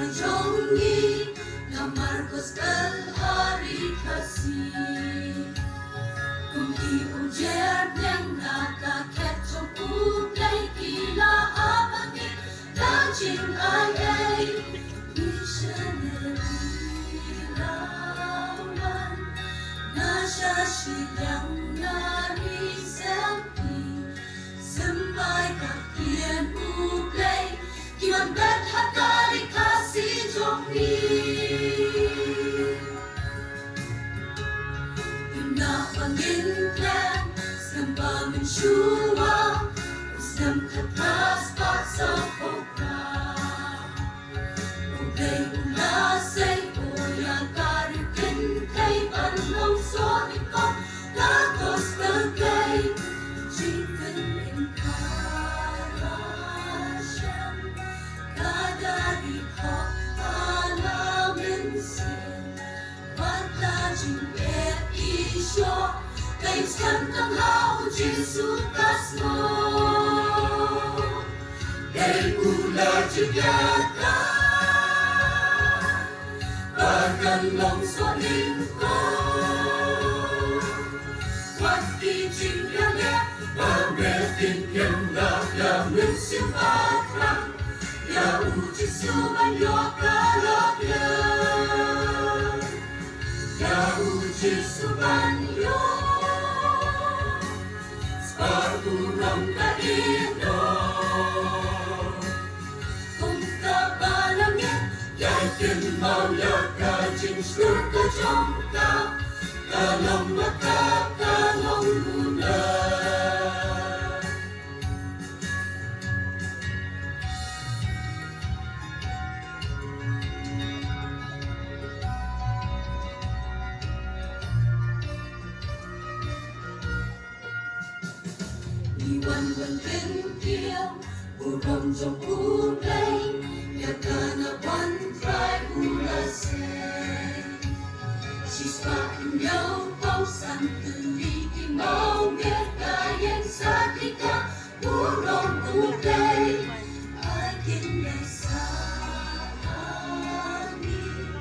Jongi na Marcos Kalhari kasi kung iujer niyang nakaket trong uglay kila abangin dajing ayay isyanairawan na siya silang nariselti sembay kakien uglay kiwan bet Hakari kasi Jongi yung napangintlan snem pamensyua snem katas pa sa pokra uglay ulasay uyang karikin kay panlong so ikot lagos belgay chicken in karasyan kadari ko alamin sin patajing et isyo kay skandang hao Jesu kasmo kay ula jigdap Pagkalong sa lingko Wat kijingyangya Pametin kemla Yamin simpatram Ya uji sumanyo kalapya Ya uji sumanyo Sparturang kaino Kung kabalangin Yakin mau ya kajing surga jangka Dalam mata kalong muna Iwan-wan pintil Urong jong uglay Yakanawan try ulasay Sispa inyaw pausan Tuligi mau Merkayan sa tika Urong uglay Akin ay sa amin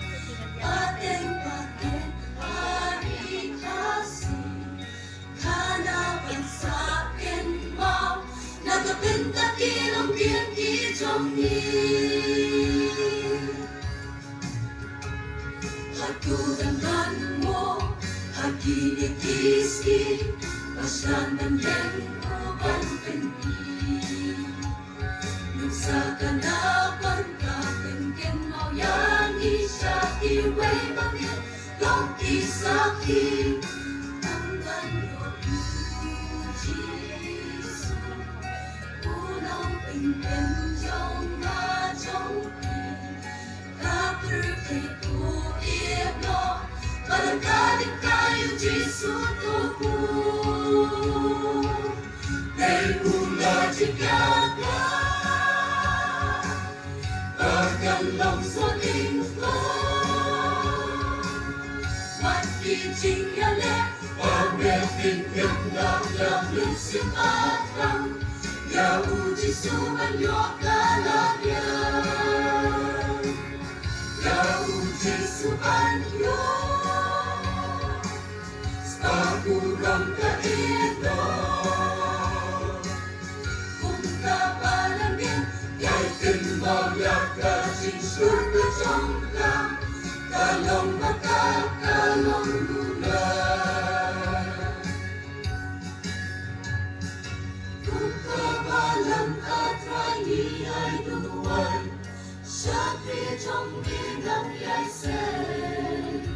Pateng-pateng hari kasi Kanawan sa akin mau Nagapinta kilong biyanti Jongi Haturangan mo Hakinikiski Pasyanan yang uban pendi Nung sa kanapan Kapengken mau yang isya Iway mangin Long isaki Tanggan lo Jesu Unang pingken Jong na Jongi Kapurkay ko ino Palagkalit kayo Jesu tupo Kay ula jigdap Pagkalong sa lingko Wat kijingyale Pametin kemla Yamin simpatram Ya uji sumanyo kalapya Ya uji sumanyo Spagurang kaino Kung kapalamin Yakin mawyaga Jinsurga jangka Kalong mata kalong lula Kung kapalang atray ay duwan Syakri Jongi nang yaisay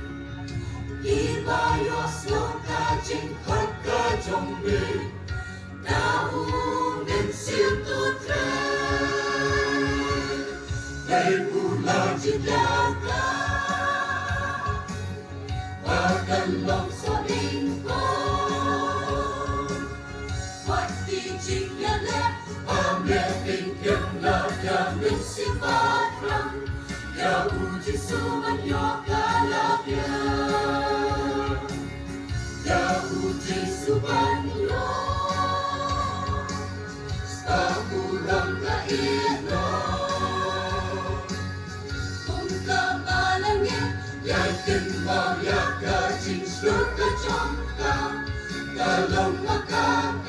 Ibayos mo kajing Haka Jongi Naumin siltutre Kay ula jigdap Pagkalong sa lingko Wat kijingyale Pametin kemla Yamin simpatram Ya uji sumanyo kalapya Ya uji sumanyo Spagurang kaino 얇은 머리 약아진 수가 정가 달롱 막아